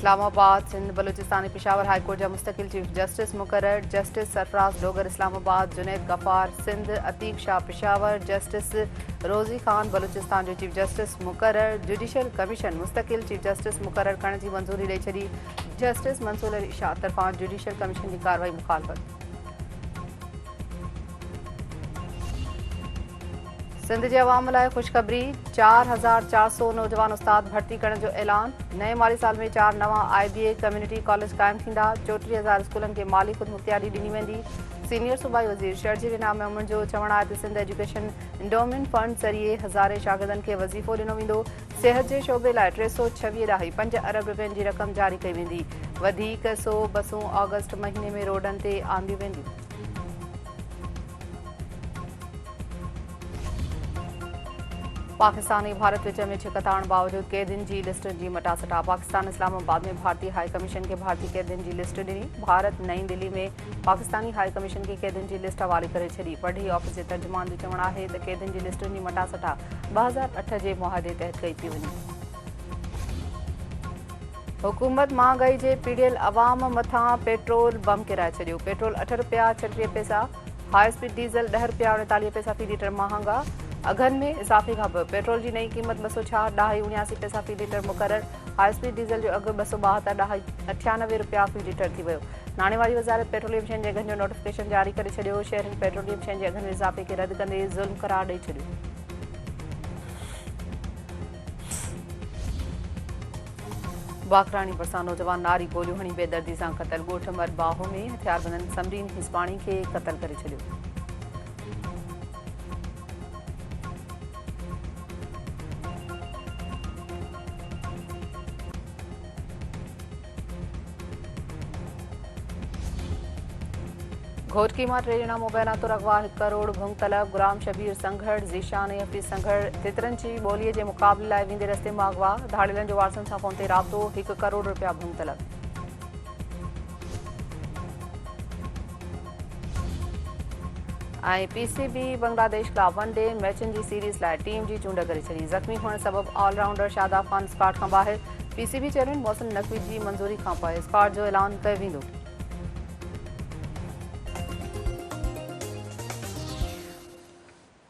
Islamabad Sindh Balochistani Peshawar high court जा मुस्तकिल chief justice मुकर्रर जस्टिस सरफराज डोगर इस्लामाबाद जुनैद गफ्फार सिंध अतीक शाह पेशावर जस्टिस रोज़ी खान बलूचिस्तान जो चीफ जस्टिस मुकर्रर जुडिशियल कमीशन मुस्तकिल चीफ जस्टिस मुकर्रर करण की मंजूरी ॾेई छॾी। जस्टिस मंसूर अली शाह तरफ़ां जुडिशियल कमीशन की कार्रवाई मुखालफ़त। सिंध के अवाम लाइ ख़ुशख़बरी 4400 नौजवान उस्ताद भर्ती करण जो ऐलान। नए माली साल में 4 नवा IBA कम्युनिटी कॉलेज क़ाइम थींदा। 34,000 स्कूलन के माली ख़ुदमुख्तियारी ॾिनी वेंदी। सीनियर सूबाई वज़ीर शर्जील इनाम मोमिन जो चवण आहे त सिंध एजुकेशन इंडोमेंट फंड ज़रिए हज़ारे शागिर्दनि खे वज़ीफ़ो ॾिनो वेंदो। सिहत जे शोबे लाइ 326 ॾाही 5 अरब रुपयनि जी रक़म जारी कई वेंदी। वधीक 100 बसूं ऑगस्ट महीने में रोडनि ते आंदियूं वेंदियूं। पाकिस्तान ऐं भारत विच में छिकताण बावजूद कैदियुनि जी लिस्ट जी मटासटा। पाकिस्तान इस्लामाबाद में भारतीय हाई कमीशन के भारतीय कैदियुनि जी लिस्ट ॾिनी। भारत नई दिल्ली में पाकिस्तानी हाई कमीशन के कैदियुनि जी लिस्ट हवाले करे छॾी। पढ़ी ऑफिस जे तर्जुमान जो चवणु आहे त कैदियुनि जी लिस्टुनि जी मटासटा 2008 जे मुआहदे तहत कई थी वञे। हुकूमत महांगाई जे पीड़ियल अवाम मथां पेट्रोल बम किराए छॾियो। पेट्रोल 8 रुपया 36 पैसा, हाई स्पीड डीज़ल 10 रुपया 49 पैसा फी लीटर महांगा। अघनि में इज़ाफ़े खां पोइ पेट्रोल जी नई क़ीमत 266 ॾाही 79 पैसा फी लीटर मुक़रर। हाई स्पीड डीज़ल जो अघु 272 ॾाही 98 रुपया फी लीटर थी वियो। नाणे वारी वज़ारत पेट्रोलियम शयुनि जे अघनि जो नोटिफिकेशन जारी करे छॾियो। शहरनि पेट्रोलियम शयुनि जे अघनि में इज़ाफ़े खे रद्द कंदे ज़ुल्म करार ॾेई छॾियो। बाकराणी भरिसां नौजवान नारी गोलियूं हणी बेदर्दी सां क़तल। ॻोठ मरबाहो में हथियारबंदनि समरीन हिस्पाणी खे क़तल करे छॾियो। घोटकी मां 3 ॼणा मोबाइल तो अगवा 1 करोड़ भुंग तलब। गुलाम शबीर संघड़ ज़ीशान ऐं हफ़ीज़ संघड़ तितरनि जी ॿोलीअ जे मुक़ाबले लाइ वेंदे रस्ते मां अगवा। धाड़ियलनि जो वारसनि सां फ़ोन ते राब्तो। 1 करोड़ रुपया भुंग तलब। ऐं PCB बांग्लादेश खिलाफ़ वनडे मैचनि जी सीरीज़ लाइ टीम जी चूंड करे छॾी। ज़ख़्मी हुअण सबबि ऑलराउंडर शादाब ख़ान स्क्वाड खां ॿाहिरि। PCB चेयरमैन मोहसिन नक़वी जी मंज़ूरी खां पोइ स्क्वाड जो ऐलान कयो वेंदो।